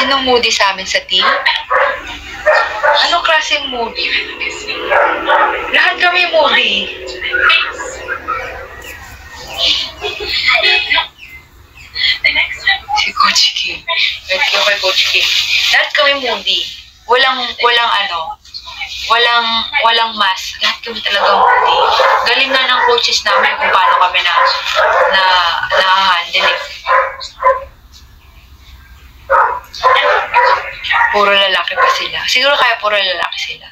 Sinong moody sa amin sa team? Ano klaseng moody? Lahat kami moody. Si Coach K. Wait ko kay Coach K. Lahat kami moody. Walang mas. Lahat kami talagang moody. Galing na ng coaches namin kung paano kami na-handle eh. Puro lalaki pa sila. Siguro kaya puro lalaki sila.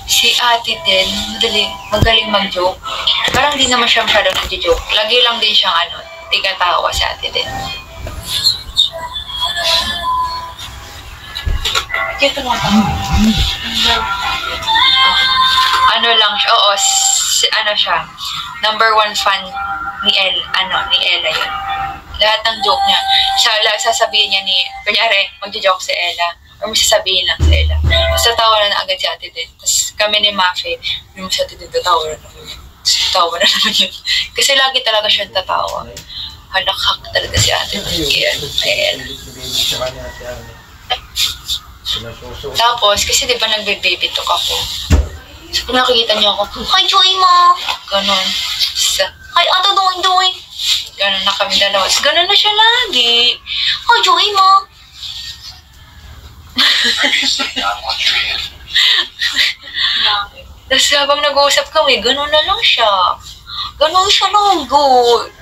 Si ate din, magaling mag-joke. Parang di naman siya masyadong nag-joke. Lagi lang din siyang tigatawa si ate din. Ito lang pa. Ano lang siya, oo, siya, #1 fan ni Ella yun. Lahat ng joke niya, sasabihin niya kunyari, magjo-joke si Ella, or may sasabihin lang si Ella. Tapos tatawa na agad si ate din. Tapos kami ni Mafe, yung si ate din, tatawa na naman yun. Tatawa na naman yun. Kasi lagi talaga siya tatawa. Halakhak talaga si ate din kay Ella. Tapos, kasi di ba nagbe-baby talk ako. So, kung nakikita niyo ako, "Hi, Joy mo!" Ganon. "Hi, Ato, doing." Ganon na kami dalawa. So, ganon na siya lagi. "Hi, Joy mo!" Tapos habang nag-uusap kami, ganon na lang siya. Ganon siya lang, good.